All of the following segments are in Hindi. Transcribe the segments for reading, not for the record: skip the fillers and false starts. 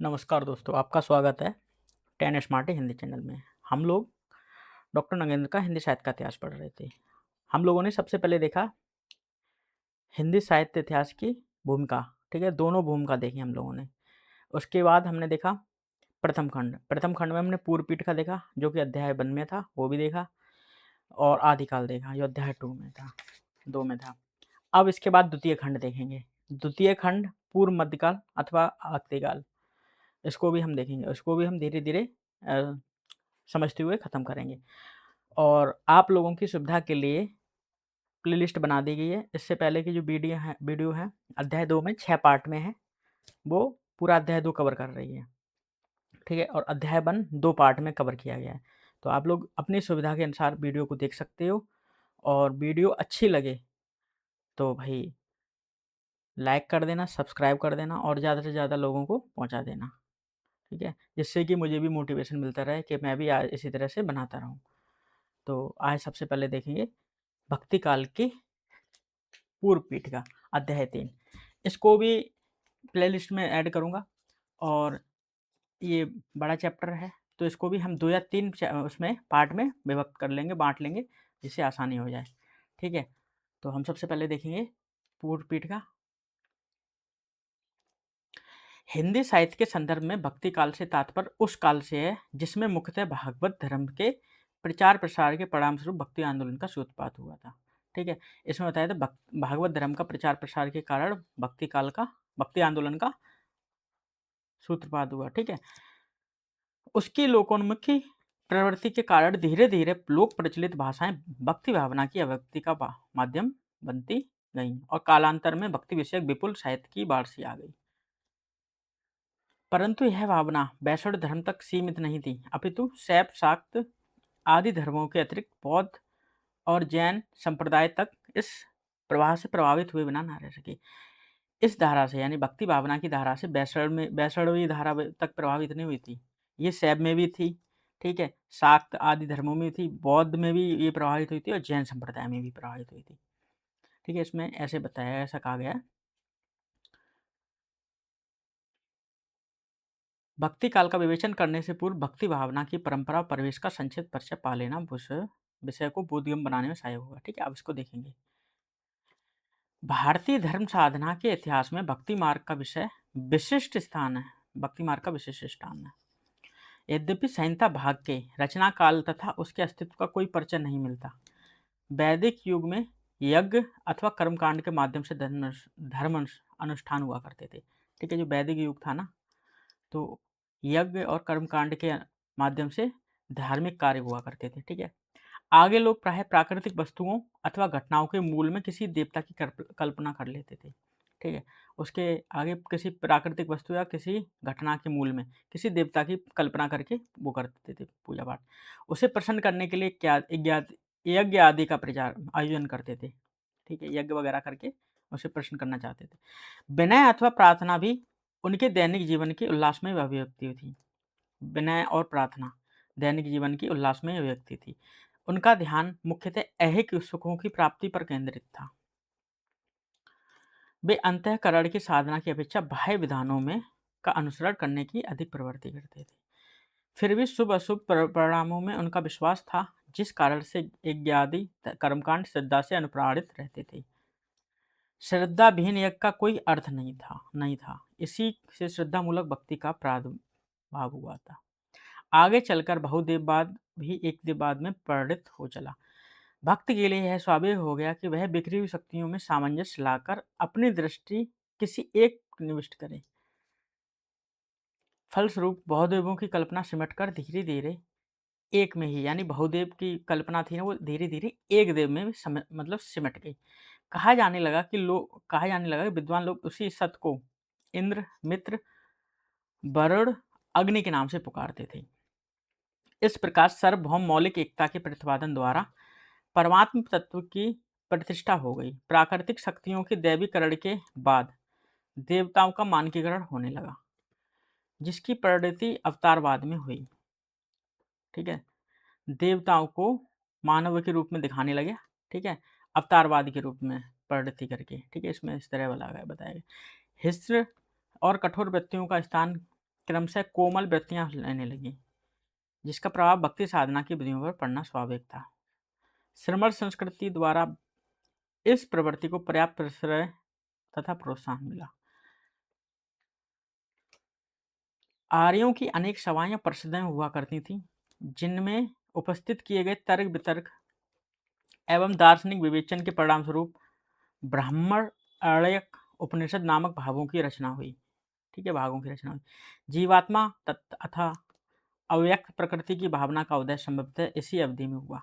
नमस्कार दोस्तों, आपका स्वागत है 10 स्मार्ट हिंदी चैनल में। हम लोग डॉक्टर नगेंद्र का हिंदी साहित्य का इतिहास पढ़ रहे थे। हम लोगों ने सबसे पहले देखा हिंदी साहित्य इतिहास की भूमिका, ठीक है? दोनों भूमिका देखी हम लोगों ने। उसके बाद हमने देखा प्रथम खंड। प्रथम खंड में हमने पूर्व पीठ का देखा, जो कि अध्याय 1 में था, वो भी देखा और आदिकाल देखा, जो अध्याय 2 में था, 2 में था। अब इसके बाद द्वितीय खंड देखेंगे। द्वितीय खंड पूर्व मध्यकाल अथवा आदिकाल, इसको भी हम देखेंगे। उसको भी हम धीरे-धीरे समझते हुए ख़त्म करेंगे। और आप लोगों की सुविधा के लिए प्लेलिस्ट बना दी गई है। इससे पहले की जो वीडियो है अध्याय 2 में 6 पार्ट में है, वो पूरा अध्याय 2 कवर कर रही है, ठीक है? और अध्याय 1 2 पार्ट में कवर किया गया है। तो आप लोग अपनी सुविधा के अनुसार वीडियो को देख सकते हो और वीडियो अच्छी लगे तो भाई लाइक कर देना, सब्सक्राइब कर देना और ज़्यादा से ज़्यादा लोगों को पहुँचा देना, ठीक है? जिससे कि मुझे भी मोटिवेशन मिलता रहे कि मैं भी इसी तरह से बनाता रहूँ। तो आज सबसे पहले देखेंगे भक्ति काल की पूर्व पीठ का अध्याय 3। इसको भी प्लेलिस्ट में ऐड करूँगा और ये बड़ा चैप्टर है, तो इसको भी हम 2 या 3 उसमें पार्ट में विभक्त कर लेंगे, बाँट लेंगे, जिससे आसानी हो जाए, ठीक है? तो हम सबसे पहले देखेंगे पूर्व पीठ का। हिंदी साहित्य के संदर्भ में भक्ति काल से तात्पर्य उस काल से है, जिसमें मुख्यतः भागवत धर्म के प्रचार-प्रसार के परिणामस्वरूप भक्ति आंदोलन का सूत्रपात हुआ था, ठीक है? इसमें बताया था भागवत धर्म का प्रचार-प्रसार के कारण भक्ति आंदोलन का सूत्रपात हुआ, ठीक है? उसकी लोकोन्मुखी प्रवृत्ति के कारण धीरे-धीरे लोक प्रचलित भाषाएँ भक्ति भावना की अभिव्यक्ति का माध्यम बनती गईं और कालांतर में भक्ति विषयक विपुल साहित्य की बाढ़-सी आ गई। परंतु यह भावना वैष्णव धर्म तक सीमित नहीं थी, अपितु शैव, शाक्त आदि धर्मों के अतिरिक्त बौद्ध और जैन संप्रदाय तक इस प्रवाह से प्रभावित हुए बिना न रह सके। इस धारा से यानी भक्ति भावना की धारा से वैष्णवी धारा तक प्रभावित नहीं हुई थी। ये शैव में भी थी, ठीक है? शाक्त आदि धर्मों में थी, बौद्ध में भी ये प्रभावित हुई थी और जैन संप्रदाय में भी प्रभावित हुई थी, ठीक है? इसमें ऐसे बताया, ऐसा कहा गया है। भक्ति काल का विवेचन करने से पूर्व भक्ति भावना की परंपरा और परिवेश का संक्षिप्त परिचय पा लेना विषय को बोधगम्य बनाने में सहायक होगा, ठीक है? अब इसको देखेंगे। भारतीय धर्म साधना के इतिहास में भक्ति मार्ग का विशिष्ट स्थान है। भक्ति मार्ग का विशिष्ट स्थान है। यद्यपि संहिता भाग के रचना काल तथा उसके अस्तित्व का कोई परिचय नहीं मिलता। वैदिक युग में यज्ञ अथवा कर्मकांड के माध्यम से धर्म अनुष्ठान हुआ करते थे, ठीक है? जो वैदिक युग था ना, तो यज्ञ और कर्मकांड के माध्यम से धार्मिक कार्य हुआ करते थे, ठीक है? आगे लोग प्राय प्राकृतिक वस्तुओं अथवा घटनाओं के मूल में किसी देवता की कल्पना कर लेते थे, ठीक है? उसके आगे किसी प्राकृतिक वस्तु या किसी घटना के मूल में किसी देवता की कल्पना करके वो करते थे पूजा पाठ। उसे प्रसन्न करने के लिए क्या यज्ञ आदि का आयोजन करते थे, ठीक है? यज्ञ वगैरह करके उसे प्रसन्न करना चाहते थे। विनय अथवा प्रार्थना भी उनके दैनिक जीवन की उल्लासमय अभिव्यक्ति थी। विनय और प्रार्थना दैनिक जीवन की उल्लासमय अभिव्यक्ति थी। उनका ध्यान मुख्यतः ऐहिक सुखों की प्राप्ति पर केंद्रित था। वे अंतःकरण की साधना की अपेक्षा बाह्य विधानों में का अनुसरण करने की अधिक प्रवृत्ति करते थे। फिर भी शुभ अशुभ परिणामों में उनका विश्वास था, जिस कारण से यज्ञादि कर्मकांड श्रद्धा से अनुप्राणित रहते थे। श्रद्धा विहीन यज्ञ का कोई अर्थ नहीं था। इसी से श्रद्धामूलक भक्ति का प्रादुर्भाव हुआ था। आगे चलकर बहुदेववाद भी एक देववाद में परिणत हो चला। भक्त के लिए यह स्वाभाविक हो गया कि वह बिखरी हुई शक्तियों में सामंजस्य लाकर अपनी दृष्टि किसी एक निविष्ट करे। फलस्वरूप बहुदेवों की कल्पना सिमटकर धीरे-धीरे एक में ही, यानी बहुदेव की कल्पना थी ना, वो धीरे-धीरे एक देव में मतलब सिमट गई। कहा जाने लगा कि विद्वान लोग उसी सत्य को इंद्र, मित्र, वरुण, अग्नि के नाम से पुकारते थे। इस प्रकार सार्वभौम मौलिक एकता के प्रतिपादन द्वारा परमात्म तत्व की प्रतिष्ठा हो गई। प्राकृतिक शक्तियों के दैवीकरण के बाद देवताओं का मानकीकरण होने लगा, जिसकी परिणति अवतारवाद में हुई, ठीक है? देवताओं को मानव के रूप में दिखाने लगे, ठीक है? अवतारवाद के रूप में परिणति करके, ठीक है? इसमें इस तरह बताया गया। हिस्र और कठोर वृत्तियों का स्थान क्रमशः कोमल वृत्तियां लेने लगी, जिसका प्रभाव भक्ति साधना की विधियों पर पड़ना स्वाभाविक था। श्रमण संस्कृति द्वारा इस प्रवृत्ति को पर्याप्त प्रश्रय तथा प्रोत्साहन मिला। आर्यों की अनेक सभाएं या परिषदें हुआ करती थीं, जिनमें उपस्थित किए गए तर्क वितर्क एवं दार्शनिक विवेचन के परिणामस्वरूप ब्राह्मण अरण्यक उपनिषद नामक भागों की रचना हुई। ठीक है, भागों की रचना हुई। जीवात्मा तथा अव्यक्त प्रकृति की भावना का उदय संभवतः इसी अवधि में हुआ।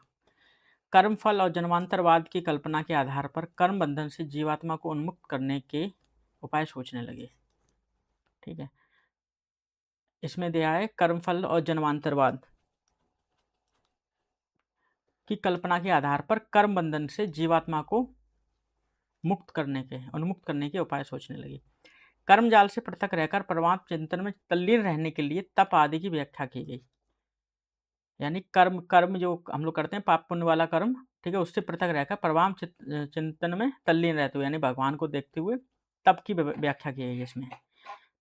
कर्मफल और जन्मांतरवाद की कल्पना के आधार पर कर्म बंधन से जीवात्मा को उन्मुक्त करने के उपाय सोचने लगे। ठीक है, इसमें दिया है कर्मफल और जन्मांतरवाद की कल्पना के आधार पर कर्म बंधन से जीवात्मा को उन्मुक्त करने के उपाय सोचने लगी। कर्मजाल से पृथक रहकर परमात्म चिंतन में तल्लीन रहने के लिए तप आदि की व्याख्या की गई। यानी कर्म जो हम लोग करते हैं, पाप पुण्य वाला कर्म, ठीक है, उससे पृथक रहकर परमात्म चिंतन में तल्लीन रहते हुए, यानी भगवान को देखते हुए तप की व्याख्या की गई। इसमें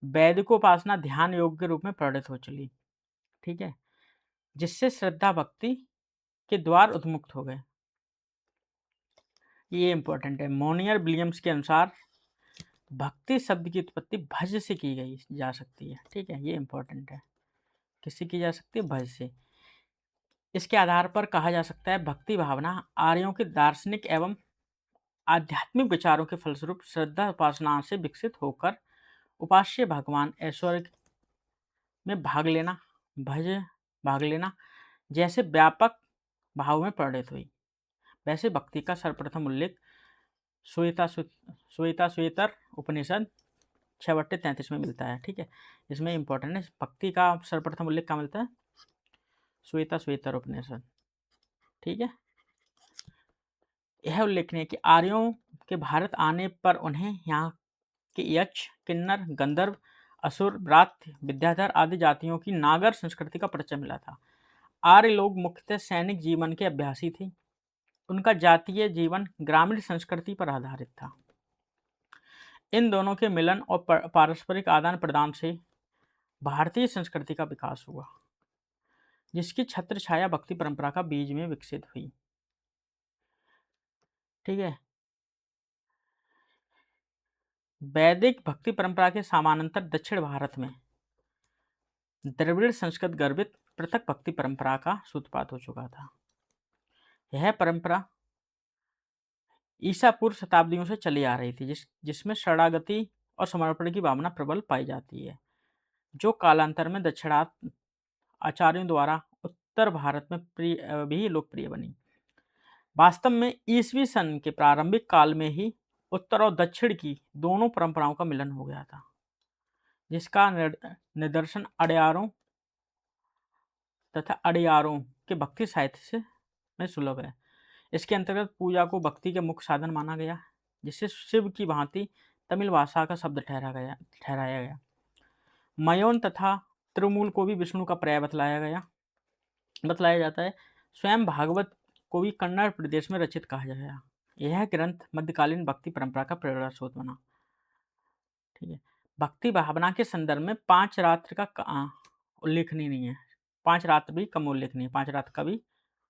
वैदिकोपासना ध्यान योग के रूप में परिणत हो चली। ठीक है, जिससे श्रद्धा भक्ति के द्वार उन्मुक्त हो गए। ये इंपॉर्टेंट है। मोनियर विलियम्स के अनुसार भक्ति शब्द की उत्पत्ति भज से की गई जा सकती है। ठीक है, ये इंपॉर्टेंट है। किससे की जा सकती है? भज से। इसके आधार पर कहा जा सकता है भक्ति भावना आर्यों के दार्शनिक एवं आध्यात्मिक विचारों के फलस्वरूप श्रद्धा उपासना से विकसित होकर उपास्य भगवान ऐश्वर्य में भाग लेना जैसे व्यापक भाव में परिणत हुई। वैसे भक्ति का सर्वप्रथम उल्लेख श्वेताश्वेतर उपनिषद 6/33 में मिलता है। ठीक है, इसमें इंपॉर्टेंट है, भक्ति का सर्वप्रथम उल्लेख कहाँ मिलता है? श्वेताश्वेतर उपनिषद। ठीक है, यह उल्लेखनीय है कि आर्यों के भारत आने पर उन्हें यहाँ के यक्ष, किन्नर, गंधर्व, असुर, व्रात्य, विद्याधर आदि जातियों की नागर संस्कृति का परिचय मिला था। आर्य लोग मुख्यतः सैनिक जीवन के अभ्यासी थे। उनका जातीय जीवन ग्रामीण संस्कृति पर आधारित था। इन दोनों के मिलन और पारस्परिक आदान प्रदान से भारतीय संस्कृति का विकास हुआ, जिसकी छत्र छाया भक्ति परंपरा का बीज में विकसित हुई। ठीक है, वैदिक भक्ति परंपरा के समानांतर दक्षिण भारत में द्रविड़ संस्कृत गर्भित पृथक भक्ति परंपरा का सूत्रपात हो चुका था। यह परंपरा ईसा पूर्व शताब्दियों से चली आ रही थी, जिसमें शरणागति और समर्पण की भावना प्रबल पाई जाती है, जो कालांतर में दक्षिणात्य आचार्यों द्वारा उत्तर भारत में भी लोकप्रिय बनी। वास्तव में ईसवी सन के प्रारंभिक काल में ही उत्तर और दक्षिण की दोनों परंपराओं का मिलन हो गया था, जिसका निदर्शन अड़यारों तथा अड़यारों के भक्ति साहित्य में सुलभ है। इसके अंतर्गत पूजा को भक्ति के मुख्य साधन माना गया, जिसे शिव की भांति तमिल भाषा का शब्द ठहराया गया। मयोन तथा त्रिमूल को भी विष्णु का पर्याय बतलाया जाता है। स्वयं भागवत को भी कन्नड़ प्रदेश में रचित कहा गया। यह ग्रंथ मध्यकालीन भक्ति परंपरा का प्रेरणा स्रोत बना। ठीक है, भक्ति भावना के संदर्भ में 5 रात्र का उल्लेखनीय नहीं है। 5 रात्र भी कम उल्लेखनीय, 5 रात्र का भी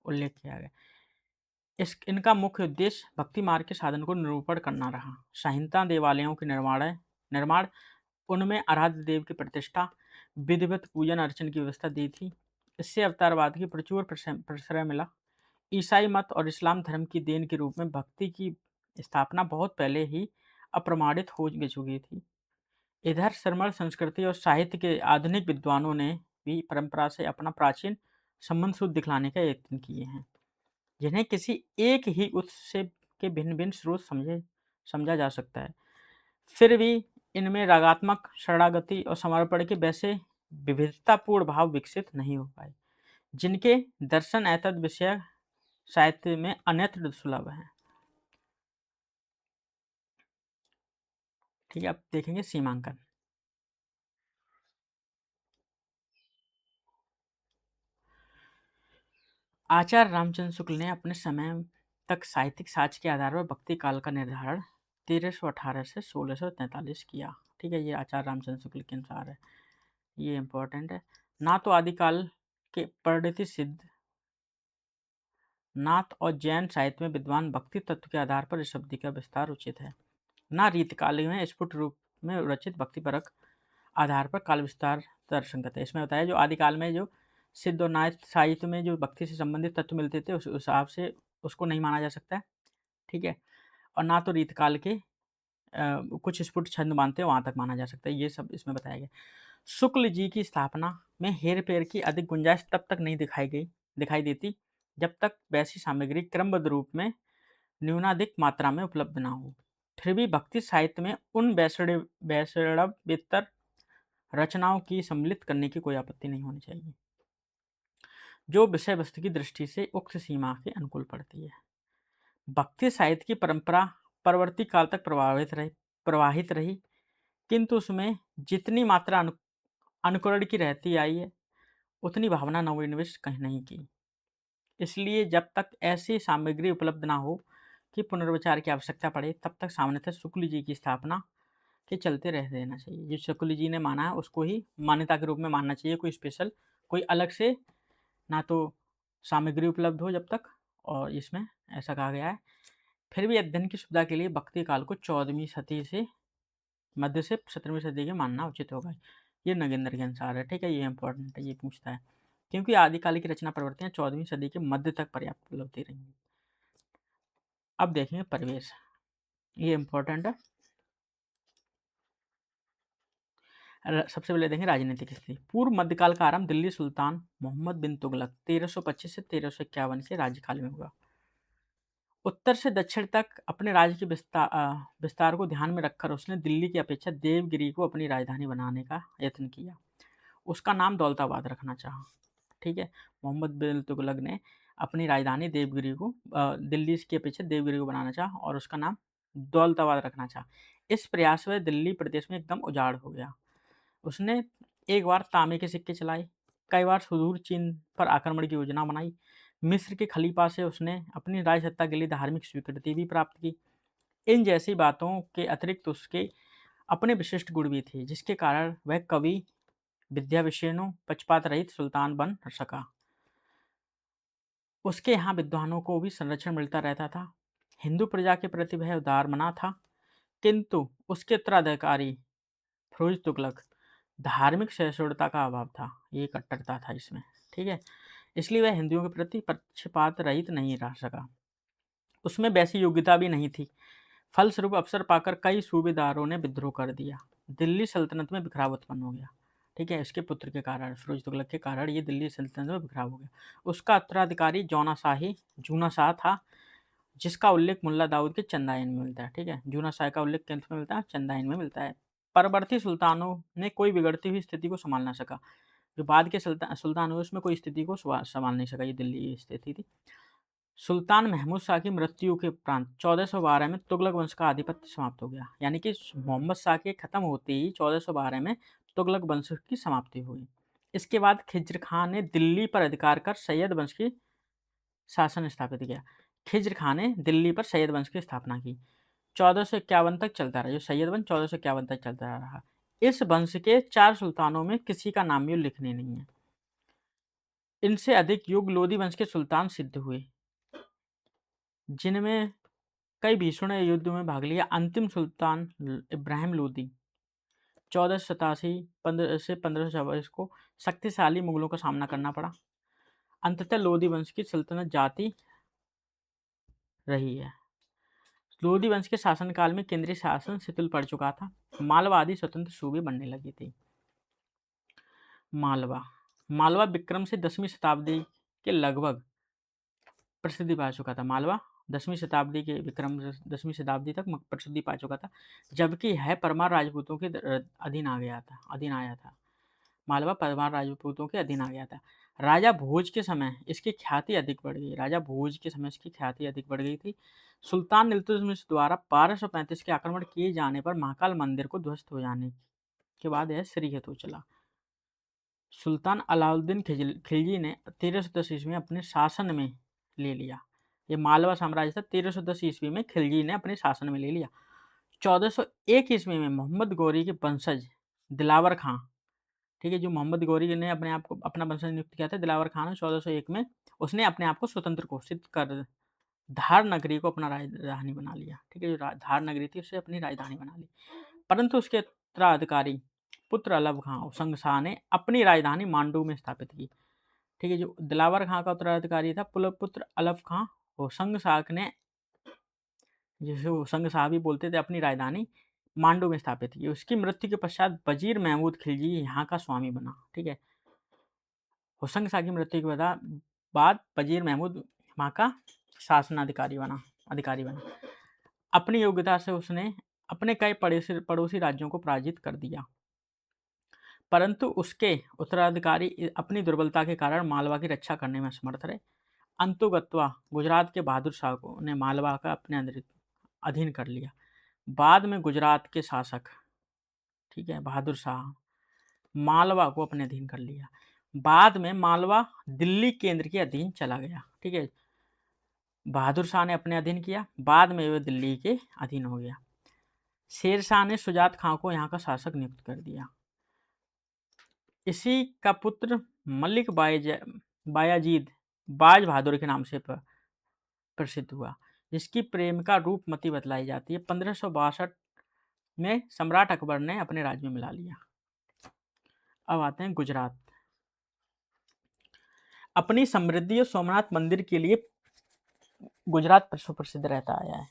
उल्लेख किया गया। इनका मुख्य उद्देश्य भक्ति मार्ग के साधन को निरूपण करना रहा। संहिता देवालयों के निर्माण, उनमें आराध्य देव की प्रतिष्ठा, विधिवत पूजन अर्चन की व्यवस्था दी थी। इससे अवतारवाद की प्रचुर प्रश्रय मिला। ईसाई मत और इस्लाम धर्म की देन के रूप में भक्ति की स्थापना बहुत पहले ही अप्रमाणित हो चुकी थी। इधर श्रमण संस्कृति और साहित्य के आधुनिक विद्वानों ने भी परंपरा से अपना प्राचीन संबंध शुद्ध दिखलाने का यत्न किए हैं, जिन्हें किसी एक ही उत्स से के भिन्न भिन्न स्रोत समझा जा सकता है। फिर भी इनमें रागात्मक, शरणागति और समर्पण के वैसे विविधतापूर्ण भाव विकसित नहीं हो पाए, जिनके दर्शन एतद विषय साहित्य में अन्यत्र सुलभ है। ठीक है, अब देखेंगे सीमांकन। आचार्य रामचंद्र शुक्ल ने अपने समय तक साहित्यिक साक्ष्य के आधार पर भक्ति काल का निर्धारण 1318 से 1643 किया। ठीक है, ये आचार्य रामचंद्र शुक्ल के अनुसार है। ये इम्पोर्टेंट है। ना तो आदिकाल के परिणति सिद्ध नाथ और जैन साहित्य में विद्वान भक्ति तत्व के आधार पर इस शब्द का विस्तार उचित है, ना रीतकाल में स्फुट रूप में रचित भक्तिपरक आधार पर काल विस्तार दर्शन करते हैं। इसमें बताया जो आदिकाल में जो सिद्ध और नाथ साहित्य में जो भक्ति से संबंधित तत्व मिलते थे उस हिसाब से उसको नहीं माना जा सकता है, ठीक है। और ना तो रीतकाल के कुछ स्फुट छंद मानते हैं वहाँ तक माना जा सकता है, ये सब इसमें बताया गया। शुक्ल जी की स्थापना में हेर फेर की अधिक गुंजाइश तब तक नहीं दिखाई देती जब तक वैसी सामग्री क्रमबद्ध रूप में न्यूनाधिक मात्रा में उपलब्ध ना हो। फिर भी भक्ति साहित्य में उन वैष्णवेतर रचनाओं की सम्मिलित करने की कोई आपत्ति नहीं होनी चाहिए जो विषय वस्तु की दृष्टि से उक्त सीमा के अनुकूल पड़ती है। भक्ति साहित्य की परंपरा परवर्ती काल तक प्रवाहित रही, किंतु उसमें जितनी मात्रा अनुकरण की रहती आई है उतनी भावना नवोन्मेष कहीं नहीं की। इसलिए जब तक ऐसी सामग्री उपलब्ध ना हो कि पुनर्विचार की आवश्यकता पड़े तब तक सामान्यतः शुक्ल जी की स्थापना के चलते रह देना चाहिए। जो शुक्ल जी ने माना है उसको ही मान्यता के रूप में मानना चाहिए, कोई स्पेशल कोई अलग से ना तो सामग्री उपलब्ध हो जब तक, और इसमें ऐसा कहा गया है। फिर भी अध्ययन की सुविधा के लिए भक्ति काल को 14वीं सदी से मध्य से 17वीं सदी के मानना उचित होगा। ये नगेंद्र के अनुसार है, ठीक है। ये इंपॉर्टेंट है, ये पूछता है क्योंकि आदिकाल की रचना प्रवृत्तियां 14वीं सदी के मध्य तक पर्याप्त उपलब्ध रही। अब देखेंगे परिवेश, ये इंपॉर्टेंट है। सबसे पहले देखें राजनीतिक स्थिति। पूर्व मध्यकाल का आरंभ दिल्ली सुल्तान मोहम्मद बिन तुगलक 1325 से 1351 के राज्यकाल में हुआ। उत्तर से दक्षिण तक अपने राज्य के विस्तार को ध्यान में रखकर उसने दिल्ली की अपेक्षा देवगिरी को अपनी राजधानी बनाने का यत्न किया। उसका नाम दौलताबाद रखना चाहा, ठीक है। मोहम्मद बिन तुगलक ने अपनी राजधानी देवगिरी को दिल्ली की अपेक्षा देवगिरी को बनाना चाहा और उसका नाम दौलताबाद रखना चाहा। इस प्रयास में दिल्ली प्रदेश में एकदम उजाड़ हो गया। उसने एक बार तांबे के सिक्के चलाए, कई बार सुदूर चीन पर आक्रमण की योजना बनाई। मिस्र के खलीफा से उसने अपनी राजसत्ता के लिए धार्मिक स्वीकृति भी प्राप्त की। इन जैसी बातों के अतिरिक्त उसके अपने विशिष्ट गुण भी थे जिसके कारण वह कवि, विद्या विषयनों, पक्षपात रहित सुल्तान बन सका। उसके यहाँ विद्वानों को भी संरक्षण मिलता रहता था। हिंदू प्रजा के प्रति वह उदार मना था, किंतु उसके उत्तराधिकारी फिरोज तुगलक धार्मिक सहिष्णुता का अभाव था, ये कट्टरता था इसमें, ठीक है। इसलिए वह हिंदुओं के प्रति पक्षपात रहित नहीं रह सका। उसमें वैसी योग्यता भी नहीं थी। फलस्वरूप अवसर पाकर कई सूबेदारों ने विद्रोह कर दिया। दिल्ली सल्तनत में बिखराव उत्पन्न हो गया, ठीक है। इसके पुत्र के कारण, फिरोज तुगलक के कारण ये दिल्ली सल्तनत में बिखराव हो गया। उसका उत्तराधिकारी जूना शाह था, जिसका उल्लेख मुल्ला दाऊद के चंदाइन में मिलता है, ठीक है। जूना शाह का उल्लेख किस में मिलता है? चंदाइन में मिलता है। परवर्ती सुल्तानों ने कोई बिगड़ती हुई स्थिति को संभाल ना सका। जो बाद के सुल्तान हुए उसमें कोई स्थिति को संभाल नहीं सका, ये दिल्ली स्थिति थी। सुल्तान महमूद शाह की मृत्यु के उपरांत 1412 में तुगलक वंश का आधिपत्य समाप्त हो गया। यानी कि मोहम्मद शाह के खत्म होते ही 1412 में तुगलक वंश की समाप्ति हुई। इसके बाद खिज्र खान ने दिल्ली पर अधिकार कर सैयद वंश की शासन स्थापित किया। खिज्र खान ने दिल्ली पर सैयद वंश की स्थापना की। 1451 तक चलता रहा, जो सैयद वंश 1451 तक चलता रहा। इस वंश के 4 सुल्तानों में किसी का नाम भी उल्लेखनीय नहीं है। इनसे अधिक युग लोधी वंश के सुल्तान सिद्ध हुए, जिनमें कई भीषण युद्ध में भाग लिया। अंतिम सुल्तान इब्राहिम लोदी 1487 से 1524 को शक्तिशाली मुगलों का सामना करना पड़ा। अंततः लोधी वंश की सल्तनत जाती रही है। लोधी वंश के शासनकाल में केंद्रीय शासन शिथिल पड़ चुका था। मालवा आदि स्वतंत्र सूबे बनने लगी थी। मालवा विक्रम से 10वीं शताब्दी के लगभग प्रसिद्धि पा चुका था। मालवा 10वीं शताब्दी के विक्रम 10वीं शताब्दी तक प्रसिद्धि पा चुका था, जबकि यह परमार राजपूतों के अधीन आया था। मालवा परमार राजपूतों के अधीन आ गया था। राजा भोज के समय इसकी ख्याति अधिक बढ़ गई थी। सुल्तान इल्तुतमिश द्वारा 1235 के आक्रमण किए जाने पर महाकाल मंदिर को ध्वस्त हो जाने के बाद यह श्रीहत हो चला। सुल्तान अलाउद्दीन खिलजी ने 1310 ईस्वी में अपने शासन में ले लिया। ये मालवा साम्राज्य था, 1310 ईस्वी में खिलजी ने अपने शासन में ले लिया। 1401 ईस्वी में मोहम्मद गौरी के वंशज दिलावर खां ठीक है, जो मोहम्मद गौरी ने अपने आप को अपना वंशज नियुक्त किया था, दिलावर खान ने 1401 में उसने अपने आप को स्वतंत्र घोषित कर धार नगरी को अपना राजधानी बना लिया। ठीक है, जो धार नगरी थी उसे अपनी राजधानी बना ली। परंतु उसके उत्तराधिकारी पुत्र अलव खां होशंग शाह ने अपनी राजधानी मांडू में स्थापित की। ठीक है, जो दिलावर खां का उत्तराधिकारी था पुत्र अलव खां होशंग शाह ने, जिसे होशंग शाह भी बोलते थे, अपनी राजधानी मांडू में स्थापित की। उसकी मृत्यु के पश्चात वजीर महमूद खिलजी यहाँ का स्वामी बना। ठीक है, होशंग शाह की मृत्यु के बाद वजीर महमूद वहाँ का शासनाधिकारी बना, अधिकारी बना। अपनी योग्यता से उसने अपने कई पड़ोसी राज्यों को पराजित कर दिया, परंतु उसके उत्तराधिकारी अपनी दुर्बलता के कारण मालवा की रक्षा करने में असमर्थ रहे। अंतुगत्वा गुजरात के बहादुर शाह को ने मालवा का अपने अधीन कर लिया। बाद में गुजरात के शासक, ठीक है, बहादुर शाह मालवा को अपने अधीन कर लिया। बाद में मालवा दिल्ली केंद्र के अधीन चला गया। ठीक है, बहादुर शाह ने अपने अधीन किया, बाद में वह दिल्ली के अधीन हो गया। शेर शाह ने सुजात खां को यहाँ का शासक नियुक्त कर दिया। इसी का पुत्र मलिक बायाजीद बाज बहादुर के नाम से प्रसिद्ध हुआ, जिसकी प्रेमिका रूपमती बतलाई जाती है। 1562 में सम्राट अकबर ने अपने राज्य में मिला लिया। अब आते हैं गुजरात। अपनी समृद्धि और सोमनाथ मंदिर के लिए गुजरात प्रसिद्ध रहता आया है।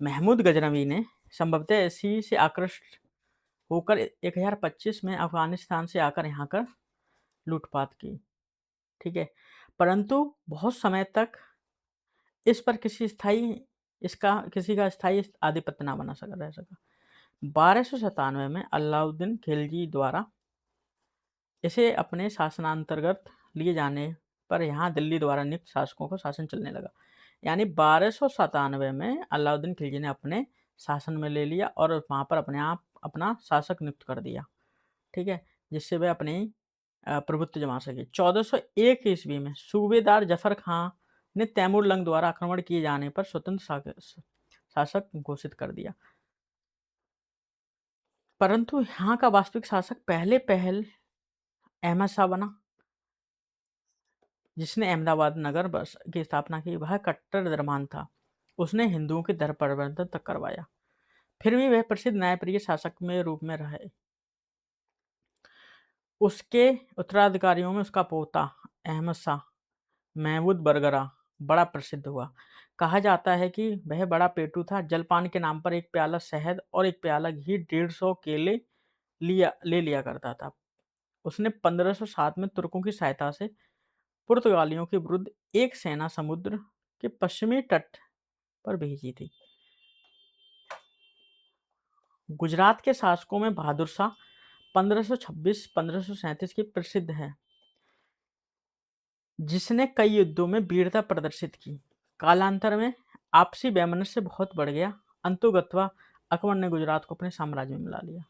महमूद गजनवी ने संभवतः इसी से आकृष्ट होकर 1025 में अफगानिस्तान से आकर यहाँ कर लूटपाट की। ठीक है, परंतु बहुत समय तक इस पर किसी का स्थायी आधिपत्य ना बना रह सका। 1297 में अलाउद्दीन खिलजी द्वारा इसे अपने शासनांतर्गत लिए जाने पर यहाँ दिल्ली द्वारा नियुक्त शासकों का शासन चलने लगा। यानी 1297 में अलाउद्दीन खिलजी ने अपने शासन में ले लिया और वहाँ पर अपना शासक नियुक्त कर दिया। ठीक है, जिससे वह अपनी प्रभुत्व जमा सके। 1401 ईस्वी में सूबेदार जफर खां ने तैमूर लंग द्वारा आक्रमण किए जाने पर स्वतंत्र शासक घोषित कर दिया, परंतु यहाँ का वास्तविक शासक पहले अहमद शाह बना, जिसने अहमदाबाद नगर की स्थापना की। वह कट्टर धर्मांध था, उसने हिंदुओं के धर्म परिवर्तन तक करवाया, फिर भी वह प्रसिद्ध न्यायप्रिय शासक में रूप में रहे। उसके उत्तराधिकारियों में उसका पोता अहमद शाह महमूद बरगरा बड़ा प्रसिद्ध हुआ। कहा जाता है कि वह बड़ा पेटू था। जलपान के नाम पर एक प्याला शहद और एक प्याला घी 150 केले ले लिया करता था। उसने 1507 में तुर्कों की सहायता से पुर्तगालियों के विरुद्ध एक सेना समुद्र के पश्चिमी तट पर भेजी थी। गुजरात के शासकों में बहादुर शाह 1526-1537 की प्रसिद्ध है, जिसने कई युद्धों में वीरता प्रदर्शित की। कालांतर में आपसी वैमनस्य बहुत बढ़ गया। अंतुगत्वा अकबर ने गुजरात को अपने साम्राज्य में मिला लिया।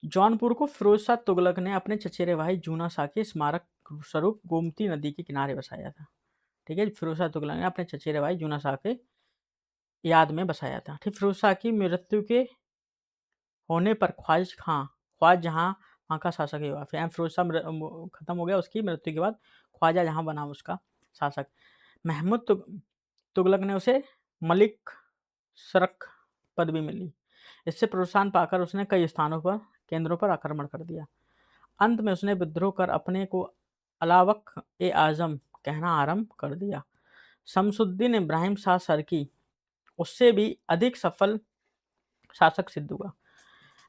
जौनपुर को फिरोज शाह तुगलक ने अपने चचेरे भाई जूना शाह के स्मारक स्वरूप गोमती नदी के किनारे बसाया था। ठीक है, फिरोज शाह तुगलक ने अपने चचेरे भाई जूना शाह के याद में बसाया था। ठीक, फिरोज शाह की मृत्यु के होने पर ख्वाज जहां वहाँ का शासक हुआ। फिर फिरोज शाह खत्म हो गया, उसकी मृत्यु के बाद ख्वाजा जहां बना उसका शासक। महमूद तुगलक ने उसे मलिक सरख पदवी मिली। इससे प्रोत्साहन पाकर उसने कई केंद्रों पर आक्रमण कर दिया। अंत में उसने विद्रोह कर अपने को अलावक ए आजम कहना आरंभ कर दिया। शमसुद्दीन इब्राहिम शाह सरकी उससे भी अधिक सफल शासक सिद्ध हुआ।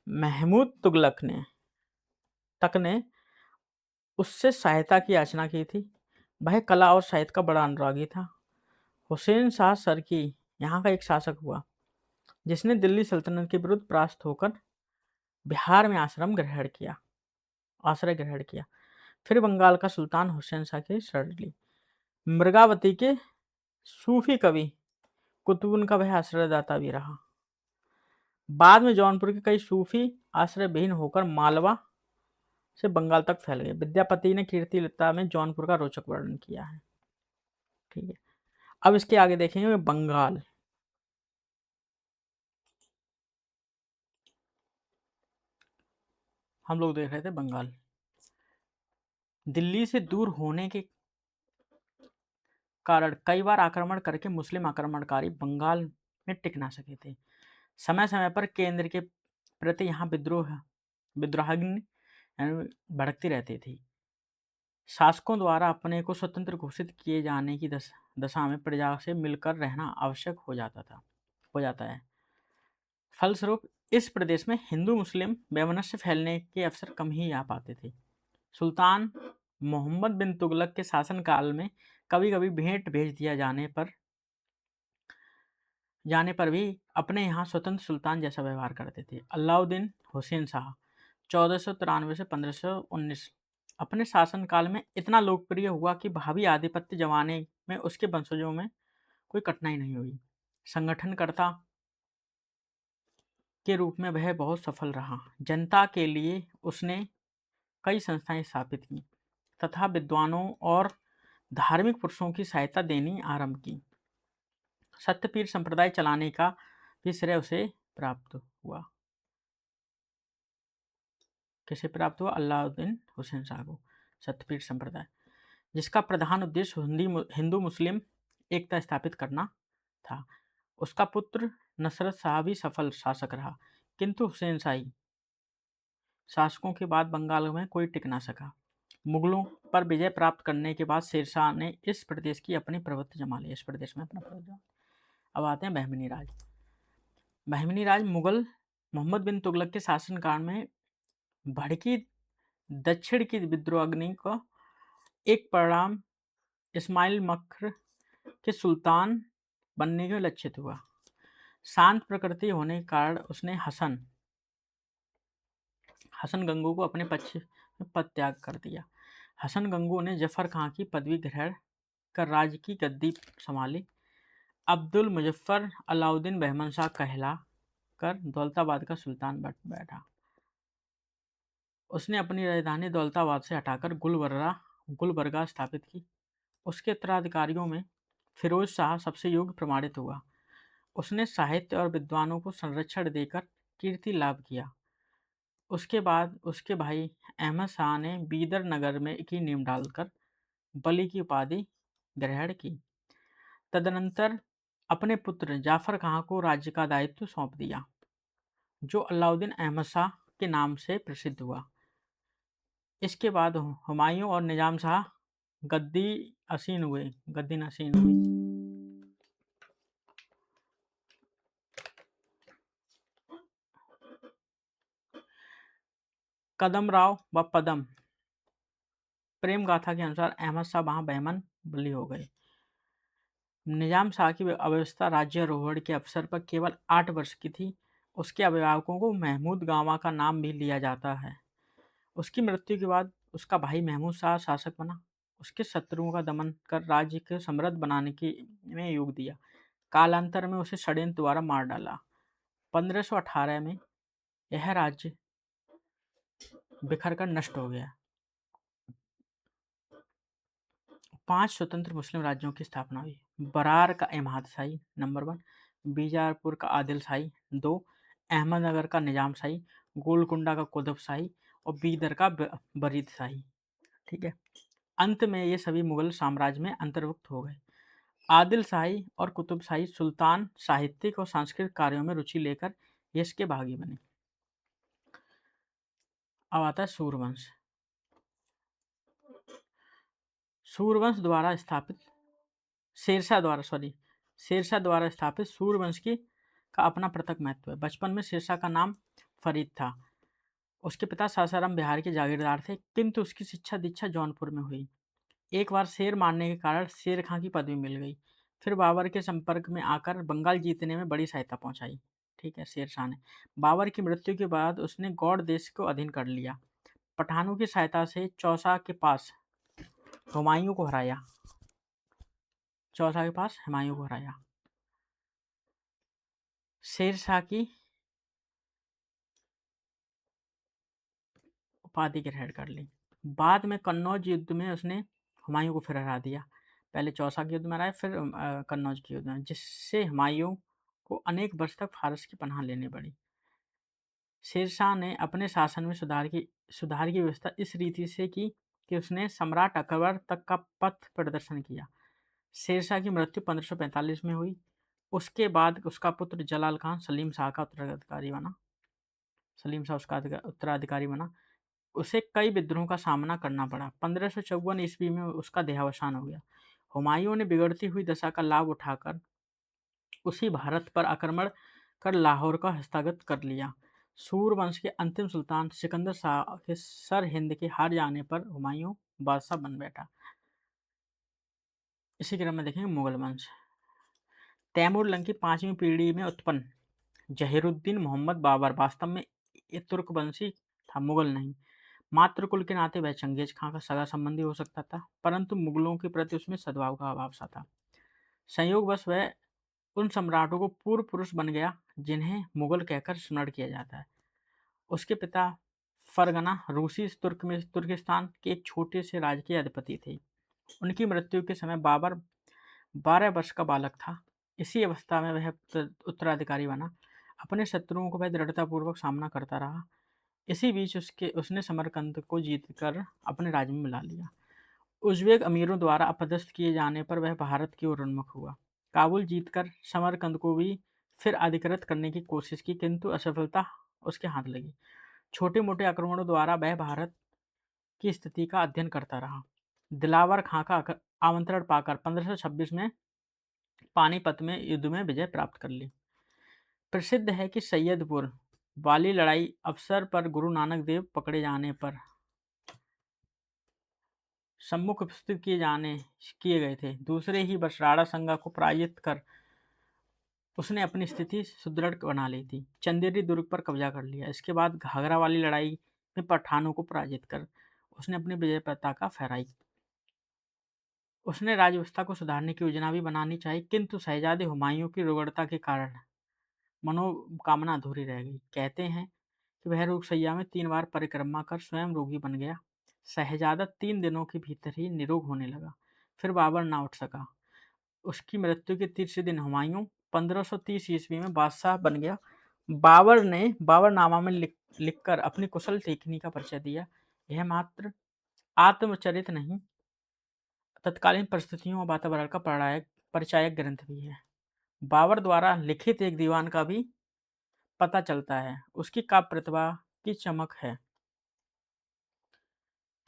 महमूद तुगलक ने उससे सहायता की याचना की थी। वह कला और साहित्य का बड़ा अनुरागी था। हुसैन शाह सरकी यहाँ का एक शासक हुआ, जिसने दिल्ली सल्तनत के विरुद्ध परास्त होकर बिहार में आश्रय ग्रहण किया। फिर बंगाल का सुल्तान हुसैन शाह की शरण ली। मृगावती के सूफी कवि कुतुब का वह आश्रयदाता भी रहा। बाद में जौनपुर के कई सूफी आश्रय विहीन होकर मालवा से बंगाल तक फैल गए। विद्यापति ने कीर्ति लता में जौनपुर का रोचक वर्णन किया है। ठीक है, अब इसके आगे देखेंगे बंगाल। हम लोग देख रहे थे बंगाल। दिल्ली से दूर होने के कारण कई बार आक्रमण करके मुस्लिम आक्रमणकारी बंगाल में टिक ना सके थे। समय समय पर केंद्र के प्रति यहाँ विद्रोहाग्नि भड़कती रहती थी। शासकों द्वारा अपने को स्वतंत्र घोषित किए जाने की दशा में प्रजा से मिलकर रहना आवश्यक हो जाता है। फलस्वरूप इस प्रदेश में हिंदू मुस्लिम वैमनस्य फैलने के अवसर कम ही आ पाते थे। सुल्तान मोहम्मद बिन तुगलक के शासनकाल में कभी कभी भेंट भेज दिया जाने पर भी अपने यहाँ स्वतंत्र सुल्तान जैसा व्यवहार करते थे। अलाउद्दीन हुसैन शाह 1493 से 1519 अपने शासनकाल में इतना लोकप्रिय हुआ कि भावी आधिपत्य जमाने में उसके वंशजों में कोई कठिनाई नहीं हुई। संगठनकर्ता के रूप में वह बहुत सफल रहा। जनता के लिए उसने कई संस्थाएं स्थापित की तथा विद्वानों और धार्मिक पुरुषों की सहायता देनी आरंभ की। सत्यपीर संप्रदाय चलाने का भी श्रेय उसे प्राप्त हुआ। किसे प्राप्त हुआ? अलाउद्दीन हुसैन शाह को सत्यपीर संप्रदाय, जिसका प्रधान उद्देश्य हिंदू मुस्लिम एकता स्थापित करना था। उसका पुत्र नसरत शाह भी सफल शासक रहा, किंतु हुसैन शाही शासकों के बाद बंगाल में कोई टिक ना सका। मुगलों पर विजय प्राप्त करने के बाद शेरशाह ने इस प्रदेश की अपनी प्रभुत्व जमा लिया। इस प्रदेश में अपना प्रभुत्व। अब आते हैं बहमनी राज। बहमनी राज मुगल मोहम्मद बिन तुगलक के शासनकाल में भड़की दक्षिण की विद्रोहाग्नि का एक परिणाम इस्माइल मकर के सुल्तान बनने के लक्षित हुआ। शांत प्रकृति होने के कारण उसने हसन गंगू को अपने पक्ष में पद त्याग कर दिया। हसन गंगू ने जफर खां की पदवी ग्रहण कर राज्य की गद्दी संभाली। अब्दुल मुजफ्फर अलाउद्दीन बहमन शाह कहला कर दौलताबाद का सुल्तान बैठा। उसने अपनी राजधानी दौलताबाद से हटाकर गुलबर्गा स्थापित की। उसके उत्तराधिकारियों में फिरोज शाह सबसे योग्य प्रमाणित हुआ। उसने साहित्य और विद्वानों को संरक्षण देकर कीर्ति लाभ किया। उसके बाद उसके भाई अहमद शाह ने बीदर नगर में की नींव डालकर बली की उपाधि ग्रहण की। तदनंतर अपने पुत्र जाफर खां को राज्य का दायित्व सौंप दिया, जो अलाउद्दीन अहमद शाह के नाम से प्रसिद्ध हुआ। इसके बाद हुमायूं और निजाम शाह गद्दी नसीन हुए। कदम राव व पदम प्रेम गाथा के अनुसार अहमद शाह वहां बहमन बली हो गए। निजाम शाह की अव्यवस्था राज्यारोहण के अवसर पर केवल 8 वर्ष की थी। उसके अभिभावकों को महमूद गांवा का नाम भी लिया जाता है। उसकी मृत्यु के बाद उसका भाई महमूद शाह शासक बना। उसके शत्रुओं का दमन कर राज्य को समृद्ध बनाने में योग दिया। कालांतर में उसे षड्यंत्र द्वारा मार डाला। 1518 में यह राज्य बिखर कर नष्ट हो गया। 5 स्वतंत्र मुस्लिम राज्यों की स्थापना हुई। बरार का इमाद शाही नंबर 1, बीजापुर का आदिल शाही 2, अहमदनगर का निजाम शाही, गोलकुंडा का कुतुब शाही और बीदर का बरीद शाही। ठीक है। अंत में ये सभी मुगल साम्राज्य में अंतर्भुक्त हो गए। आदिल शाही और कुतुब शाही सुल्तान साहित्यिक और सांस्कृतिक कार्यों में रुचि लेकर यश के भागी बने। अब आता है सूर्यवंश। सूर्यवंश द्वारा स्थापित शेरशाह द्वारा स्थापित सूर्यवंश का अपना पृथक महत्व है। बचपन में शेरशाह का नाम फरीद था। उसके पिता सासाराम बिहार के जागीरदार थे, किंतु उसकी शिक्षा दीक्षा जौनपुर में हुई। एक बार शेर मारने के कारण शेर खां की पदवी मिल गई। फिर बाबर के संपर्क में आकर बंगाल जीतने में बड़ी सहायता पहुंचाई। ठीक है। शेर शाह ने बाबर की मृत्यु के बाद उसने गौड़ देश को अधीन कर लिया। पठानों की सहायता से चौसा के पास हुमायूं को हराया। शेर शाह की उपाधि ग्रहण कर ली। बाद में कन्नौज युद्ध में उसने हुमायूं को फिर हरा दिया। पहले चौसा के युद्ध में हराया, फिर कन्नौज के युद्ध में, जिससे हुमायूं को अनेक वर्ष तक फारस की पनाह लेनी पड़ी। शेरशाह ने अपने शासन में सुधार की व्यवस्था इस रीति से की कि उसने सम्राट अकबर तक का पथ प्रदर्शन किया। शेरशाह की मृत्यु 1545 में हुई। उसके बाद उसका पुत्र जलाल खान सलीम शाह उसका उत्तराधिकारी बना। उसे कई विद्रोहों का सामना करना पड़ा। 1554 ईस्वी में उसका देहावसान हो गया। हुमायूं ने बिगड़ती हुई दशा का लाभ उठाकर उसी भारत पर आक्रमण कर लाहौर का हस्तगत कर लिया। सूरवंश के अंतिम सुल्तान सिकंदर शाह के सर हिंद के हार जाने पर हुमायूं बादशाह बन बैठा। इसी क्रम में देखेंगे मुगल वंश। तैमूर लंग की 5वीं पीढ़ी में उत्पन्न जहीरुद्दीन मोहम्मद बाबर वास्तव में ये तुर्क वंशी था, मुगल नहीं। मातृकुल के नाते वह चंगेज खां का सगा संबंधी हो सकता था, परंतु मुगलों के प्रति उसमें सद्भाव का अभाव सा था। संयोगवश वह उन सम्राटों को पूर्व पुरुष बन गया जिन्हें मुगल कहकर स्मरण किया जाता है। उसके पिता फरगना रूसी तुर्किस्तान के एक छोटे से राज्य के अधिपति थे। उनकी मृत्यु के समय बाबर 12 वर्ष का बालक था। इसी अवस्था में वह उत्तराधिकारी बना। अपने शत्रुओं को वह दृढ़तापूर्वक सामना करता रहा। इसी बीच उसने समरकंद को जीतकर अपने राज्य में मिला लिया। उज़्बेक अमीरों द्वारा अपदस्थ किए जाने पर वह भारत की ओर उन्मुख हुआ। काबुल जीतकर समरकंद को भी फिर अधिकृत करने की कोशिश की, किंतु असफलता उसके हाथ लगी। छोटे मोटे आक्रमणों द्वारा वह भारत की स्थिति का अध्ययन करता रहा। दिलावर खां का आमंत्रण पाकर 1526 में पानीपत में युद्ध में विजय प्राप्त कर ली। प्रसिद्ध है कि सैयदपुर वाली लड़ाई अवसर पर गुरु नानक देव पकड़े जाने पर सम्मुख उपस्थित किए गए थे। दूसरे ही वर्ष राणा संगा को पराजित कर उसने अपनी स्थिति सुदृढ़ बना ली थी। चंदेरी दुर्ग पर कब्जा कर लिया। इसके बाद घाघरा वाली लड़ाई में पठानों को पराजित कर उसने अपनी विजय पताका फहराई। उसने राज्य व्यवस्था को सुधारने की योजना भी बनानी चाहिए, किंतु शहजादे हुमायूं की रुग्णता के कारण मनोकामना अधूरी रह गई। कहते हैं कि वह रोगशैया में 3 बार परिक्रमा कर स्वयं रोगी बन गया। शहजादा 3 दिनों के भीतर ही निरोग होने लगा। फिर बाबर ना उठ सका। उसकी मृत्यु के तीसरे दिन हुमायूं 1530 ईस्वी में बादशाह बन गया। बाबर ने बाबरनामा में लिखकर अपनी कुशल लेखनी का परिचय दिया। यह मात्र आत्मचरित नहीं, तत्कालीन परिस्थितियों और वातावरण का परिचायक ग्रंथ भी है। बाबर द्वारा लिखित एक दीवान का भी पता चलता है। उसकी काव्य प्रतिभा की चमक है।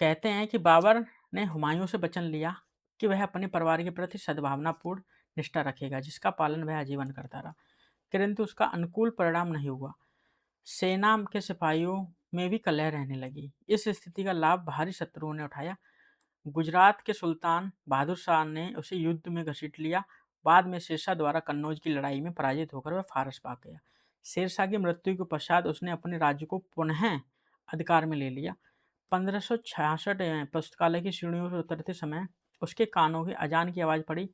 कहते हैं कि बाबर ने हुमायूं से वचन लिया कि वह अपने परिवार के प्रति सद्भावनापूर्ण निष्ठा रखेगा, जिसका पालन वह आजीवन करता रहा, किंतु उसका अनुकूल परिणाम नहीं हुआ। सेना के सिपाहियों में भी कलह रहने लगी। इस स्थिति का लाभ भारी शत्रुओं ने उठाया। गुजरात के सुल्तान बहादुर शाह ने उसे युद्ध में घसीट लिया। बाद में शेरशाह द्वारा कन्नौज की लड़ाई में पराजित होकर वह फारस भाग गया। शेरशाह की मृत्यु के पश्चात उसने अपने राज्य को पुनः अधिकार में ले लिया। 1566 में पुस्तकालय की सीढ़ियों से उतरते समय उसके कानों की अजान की आवाज़ पड़ी।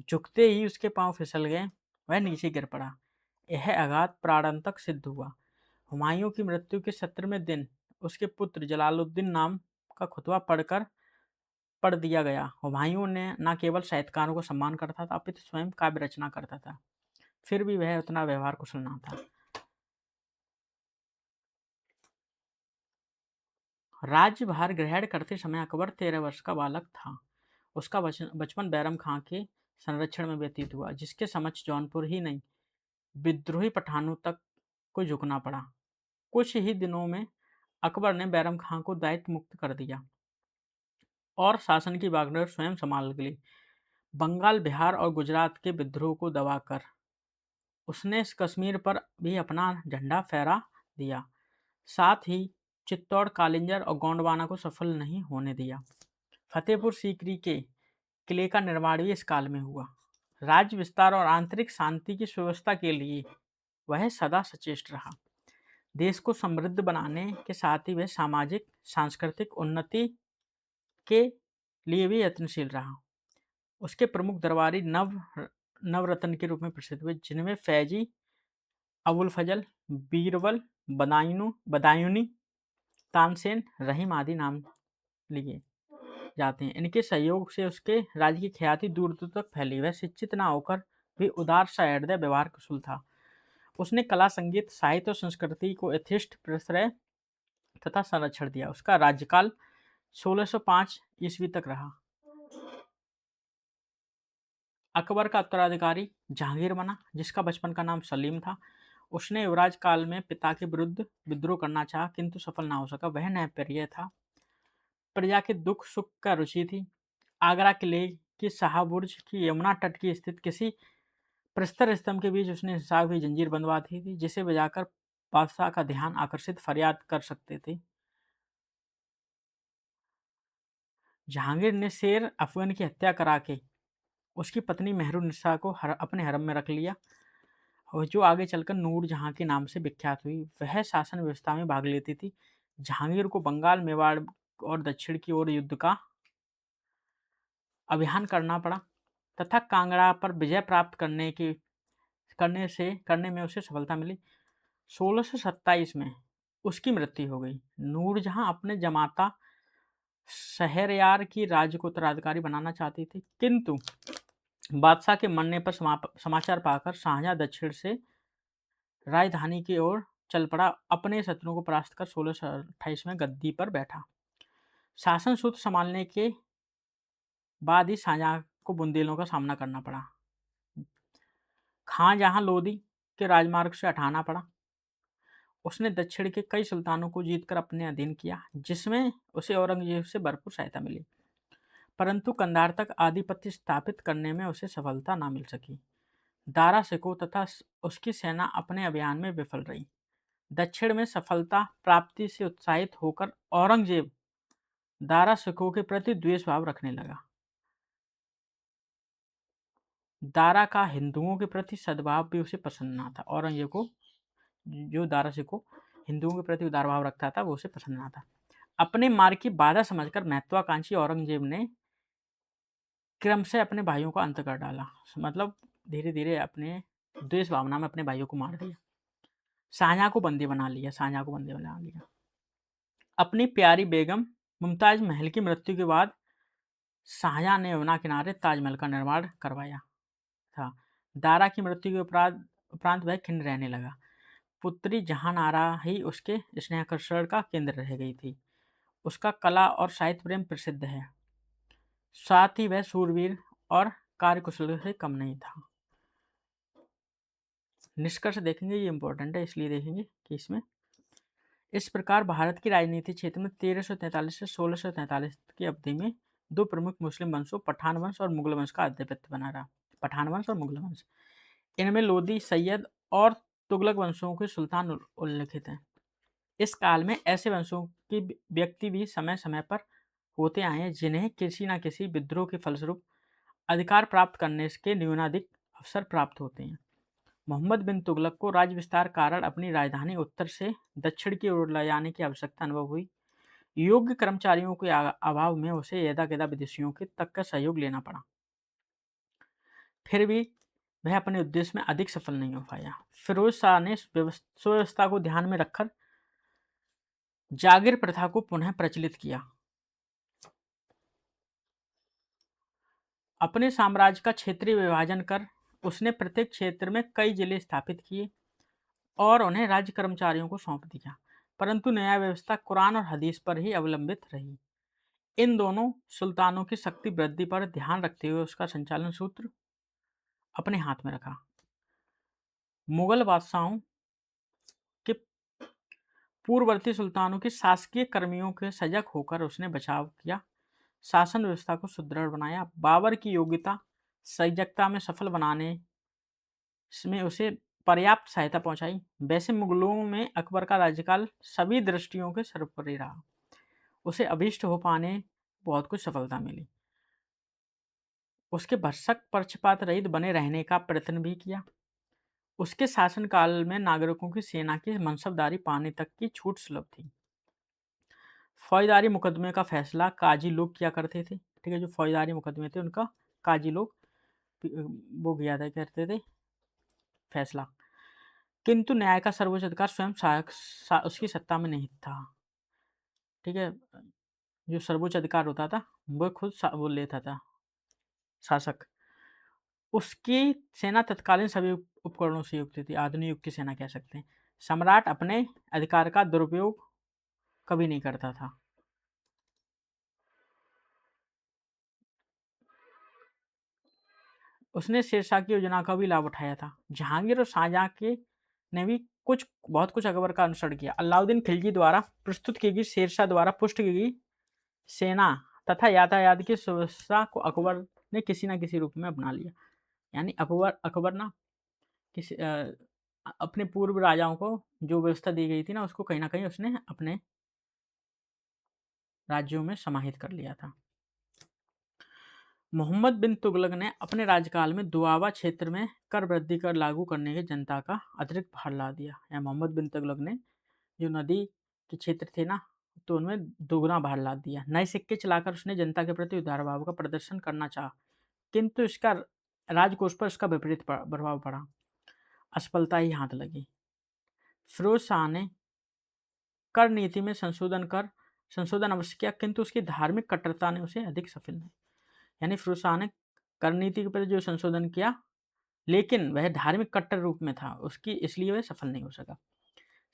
झुकते ही उसके पांव फिसल गए। वह नीचे गिर पड़ा। यह आघात प्राणांतक सिद्ध हुआ। हुमायूं की मृत्यु के 17वें दिन उसके पुत्र जलालुद्दीन नाम का खुतबा पढ़ दिया गया। हुमायूं ने न केवल साहित्यकारों को सम्मान करता था, अपितु स्वयं काव्य रचना करता था। फिर भी वह उतना व्यवहार कुशल न था। राज्यभार ग्रहण करते समय अकबर 13 वर्ष का बालक था। उसका बचपन बैरम खां के संरक्षण में व्यतीत हुआ, जिसके समक्ष जौनपुर ही नहीं विद्रोही पठानों तक को झुकना पड़ा। कुछ ही दिनों में अकबर ने बैरम खां को दायित्व मुक्त कर दिया और शासन की बागडोर स्वयं संभाल ली। बंगाल, बिहार और गुजरात के विद्रोह को दबाकर उसने कश्मीर पर भी अपना झंडा फहरा दिया। साथ ही चित्तौड़, कालिंजर और गोंडवाना को सफल नहीं होने दिया। फतेहपुर सीकरी के किले का निर्माण भी इस काल में हुआ। राज्य विस्तार और आंतरिक शांति की सुव्यवस्था के लिए वह सदा सचेष्ट रहा। देश को समृद्ध बनाने के साथ ही वह सामाजिक सांस्कृतिक उन्नति के लिए भी यत्नशील रहा। उसके प्रमुख दरबारी नवरत्न के रूप में प्रसिद्ध हुए, जिनमें फैजी, अबुल फजल, बीरबल, बदायूनी, तानसेन, रहीम आदि नाम लिए जाते हैं। इनके सहयोग से उसके राज्य की ख्याति दूर दूर तक फैली। वह शिक्षित न होकर भी उदार सा हृदय व्यवहार कुशल था। उसने कला, संगीत, साहित्य और संस्कृति को यथेष्ट प्रश्रय तथा संरक्षण दिया। उसका राज्यकाल 1605 ईस्वी तक रहा। अकबर का उत्तराधिकारी जहांगीर बना, जिसका बचपन का नाम सलीम था। उसने युवराज काल में पिता के विरुद्ध विद्रोह करना चाहा, किंतु सफल ना हो सका। वह न्यायप्रिय था, प्रजा के दुख सुख का रुचि थी। आगरा किले की शाहबुर्ज की यमुना तट की स्थित किसी प्रस्तर स्तंभ के बीच उसने हिसाब की जंजीर बंधवा दी थी, जिसे बजाकर बादशाह का ध्यान आकर्षित फरियाद कर सकते थे। जहांगीर ने शेर अफगन की हत्या करा के उसकी पत्नी मेहरुन्निसा को अपने हरम में रख लिया, और जो आगे चलकर नूर जहां के नाम से विख्यात हुई। वह शासन व्यवस्था में भाग लेती थी। जहांगीर को बंगाल, मेवाड़ और दक्षिण की ओर युद्ध का अभियान करना पड़ा, तथा कांगड़ा पर विजय प्राप्त करने में उसे सफलता मिली। 1627 में उसकी मृत्यु हो गई। नूरजहां अपने जमाता शहरयार की राज्य को उत्तराधिकारी बनाना चाहती थी, किंतु बादशाह के मरने पर समाचार पाकर शाहजहां दक्षिण से राजधानी की ओर चल पड़ा। अपने शत्रुओं को परास्त कर 1628 में गद्दी पर बैठा। शासन सूत्र संभालने के बाद ही शाहजहां को बुंदेलों का सामना करना पड़ा। खां जहां लोदी के राजमार्ग से हटाना पड़ा। उसने दक्षिण के कई सुल्तानों को जीतकर अपने अधीन किया, जिसमें उसे औरंगजेब से भरपूर सहायता मिली, परंतु कंधार तक आधिपत्य स्थापित करने में उसे सफलता न मिल सकी। दारा शिकोह तथा उसकी सेना अपने अभियान में विफल रही। दक्षिण में सफलता प्राप्ति से उत्साहित होकर औरंगजेब दारा शिकोह के प्रति द्वेष भाव रखने लगा। दारा का हिंदुओं के प्रति सद्भाव भी उसे पसंद ना था। औरंगजेब को, जो दारा शिकोह हिंदुओं के प्रति उदार भाव रखता था, वो उसे पसंद ना था। अपने मार्ग की बाधा समझकर महत्वाकांक्षी औरंगजेब ने क्रमशः अपने भाइयों का अंत कर डाला। मतलब धीरे धीरे अपने द्वेष भावना में अपने भाइयों को मार दिया। शाहजहां को बंदी बना लिया। अपनी प्यारी बेगम मुमताज महल की मृत्यु के बाद शाहजहां ने यमुना किनारे ताजमहल का निर्माण करवाया था। दारा की मृत्यु के उपरांत वह खिन्न रहने लगा। पुत्री जहानारा ही उसके स्नेहाकर्षण का केंद्र रह गई थी। उसका कला और साहित्य प्रेम प्रसिद्ध है, साथ ही वह सूरवीर और कार्यकुशल से कम नहीं था। निष्कर्ष देखेंगे, ये इंपॉर्टेंट है इसलिए देखेंगे कि इसमें इस प्रकार भारत की राजनीति क्षेत्र में 1343 से 1643 की अवधि में दो प्रमुख मुस्लिम वंशों पठान वंश और मुगल वंश का आधिपत्य बना रहा। पठान वंश और मुगल वंश, इनमें लोदी, सैयद और तुगलक वंशों के सुल्तान उल्लिखित हैं। इस काल में ऐसे वंशों की व्यक्ति भी समय समय पर होते आए हैं, जिन्हें किसी न किसी विद्रोह के फलस्वरूप अधिकार प्राप्त करने के न्यूनाधिक अवसर प्राप्त होते हैं। मोहम्मद बिन तुगलक को राज्य विस्तार कारण अपनी राजधानी उत्तर से दक्षिण की ओर ले जाने की आवश्यकता अनुभव हुई। योग्य कर्मचारियों के अभाव में उसे यदा-कदा विदेशियों के तक का सहयोग लेना पड़ा। फिर भी वह अपने उद्देश्य में अधिक सफल नहीं हो पाया। फिरोज शाह ने सुव्यवस्था को ध्यान में रखकर जागीर प्रथा को पुनः प्रचलित किया। अपने साम्राज्य का क्षेत्रीय विभाजन कर उसने प्रत्येक क्षेत्र में कई जिले स्थापित किए और उन्हें राज्य कर्मचारियों को सौंप दिया, परंतु न्याय व्यवस्था कुरान और हदीस पर ही अवलंबित रही। इन दोनों सुल्तानों की शक्ति वृद्धि पर ध्यान रखते हुए उसका संचालन सूत्र अपने हाथ में रखा। मुगल बादशाहों के पूर्ववर्ती सुल्तानों के शासकीय कर्मियों के सजग होकर उसने बचाव किया, शासन व्यवस्था को सुदृढ़ बनाया। बाबर की योग्यता सजगता में सफल बनाने में उसे पर्याप्त सहायता पहुंचाई। वैसे मुगलों में अकबर का राज्यकाल सभी दृष्टियों के सर्वोपरि रहा। उसे अभीष्ट हो पाने बहुत कुछ सफलता मिली। उसके भरसक पक्षपात रहित बने रहने का प्रयत्न भी किया। उसके शासनकाल में नागरिकों की सेना की मनसबदारी पाने तक की छूट सुलभ थी। फौजदारी मुकदमे का फैसला काजी लोग किया करते थे। ठीक है, जो फौजदारी मुकदमे थे उनका काजी लोग वो किया था करते थे फैसला, किंतु न्याय का सर्वोच्च अधिकार स्वयं उसकी सत्ता में नहीं था। ठीक है, जो सर्वोच्च अधिकार होता था वो खुद वो लेता था शासक। उसकी सेना तत्कालीन सभी उपकरणों से युक्त थी, आधुनिक युग की सेना कह सकते हैं। सम्राट अपने अधिकार का दुरुपयोग कभी नहीं करता था। उसने शेरशाह की योजना का भी लाभ उठाया था। जहांगीर और शाहजहां के ने भी बहुत कुछ अकबर का अनुसरण किया। अलाउद्दीन खिलजी द्वारा प्रस्तुत की गई, शेरशाह द्वारा पुष्ट की गई सेना तथा यातायात की सुव्यवस्था को अकबर ने किसी न किसी रूप में अपना लिया। यानी अकबर अकबर ना किसी अपने पूर्व राजाओं को जो व्यवस्था दी गई थी ना, उसको कहीं ना कहीं उसने अपने राज्यों में समाहित कर लिया था। मोहम्मद बिन तुगलक ने अपने राज्यकाल में दुआबा क्षेत्र में कर वृद्धि कर लागू करने के जनता का अतिरिक्त भार ला दिया। या मोहम्मद बिन तुगलक ने जो नदी के क्षेत्र थे ना, तो उनमें दोगुना भार ला दिया। नए सिक्के चलाकर उसने जनता के प्रति उदार भाव का प्रदर्शन करना चाहा, किंतु इसका राजकोष पर उसका विपरीत प्रभाव पड़ा। असफलता ही हाथ लगी। फिरोज शाह ने कर नीति में संशोधन अवश्य किया, किंतु उसकी धार्मिक कट्टरता ने उसे अधिक सफल नहीं। यानी फिरोज शाह ने कर नीति के प्रति जो संशोधन किया, लेकिन वह धार्मिक कट्टर रूप में था उसकी, इसलिए वह सफल नहीं हो सका।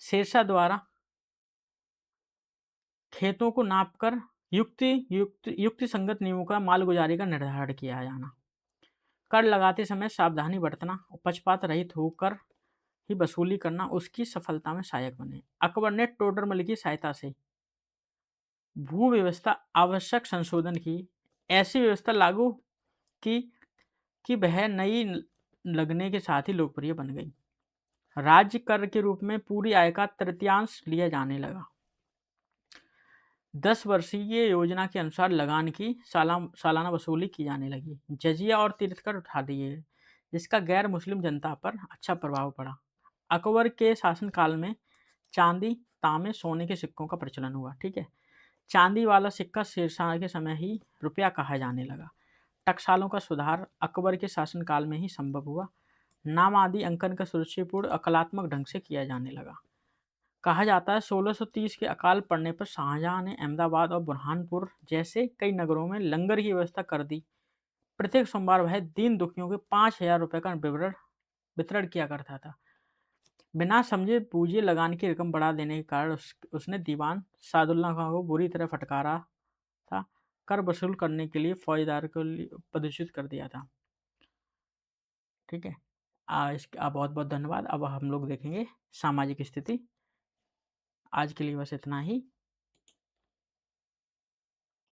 शेरशाह द्वारा खेतों को नापकर युक्ति संगत नियमों का मालगुजारी का निर्धारण किया जाना, कर लगाते समय सावधानी बरतना, पक्षपात रहित होकर ही वसूली करना उसकी सफलता में सहायक बने। अकबर ने टोडरमल की सहायता से भू व्यवस्था आवश्यक संशोधन की, ऐसी व्यवस्था लागू की कि वह नई लगने के साथ ही लोकप्रिय बन गई। राज्य कर के रूप में पूरी आय का तृतीयांश लिया जाने लगा। 10 वर्षीय योजना के अनुसार लगान की सालाना वसूली की जाने लगी। जजिया और तीर्थकर उठा दिए गए, जिसका गैर मुस्लिम जनता पर अच्छा प्रभाव पड़ा। अकबर के शासनकाल में चांदी, तांबे, सोने के सिक्कों का प्रचलन हुआ। ठीक है, चांदी वाला सिक्का शेरशाह के समय ही रुपया कहा जाने लगा। टकसालों का सुधार अकबर के शासनकाल में ही संभव हुआ। नाम आदि अंकन का सुरुचिपूर्ण कलात्मक ढंग से किया जाने लगा। कहा जाता है 1630 के अकाल पड़ने पर शाहजहां ने अहमदाबाद और बुरहानपुर जैसे कई नगरों में लंगर की व्यवस्था कर दी। प्रत्येक सोमवार वह दीन दुखियों के 5,000 रुपये का वितरण किया करता था। बिना समझे पूंजी लगान की रकम बढ़ा देने के कारण उसने दीवान सादुल्ला खां को बुरी तरह फटकारा था। कर वसूल करने के लिए फौजदार को प्रदूषित कर दिया था। ठीक है, इसका बहुत बहुत धन्यवाद। अब हम लोग देखेंगे सामाजिक स्थिति। आज के लिए बस इतना ही।